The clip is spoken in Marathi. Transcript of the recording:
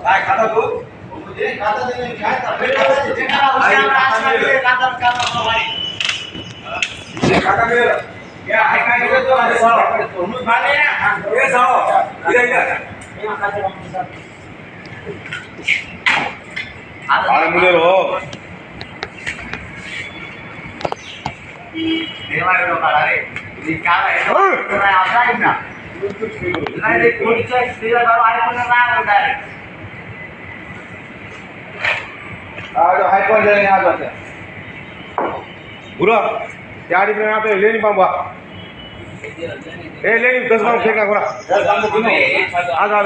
काय खाता तू मुझे खाता देने काय खाता मेरा क्या है काय के तो हम माने ये साओ इधर इधर आ मुझे रो देवारे लो काढा रे ये काय आहे तो आपला आहे ना नाही रे कोणीच्या स्त्रीला बाबा आयफोन ना डायरेक्ट जो आयफोन ले आ जाते बुरा यार इधर यहाँ पे लेनी पाऊंगा ए लेनी 10 पाउंड फेंकना पूरा आ जा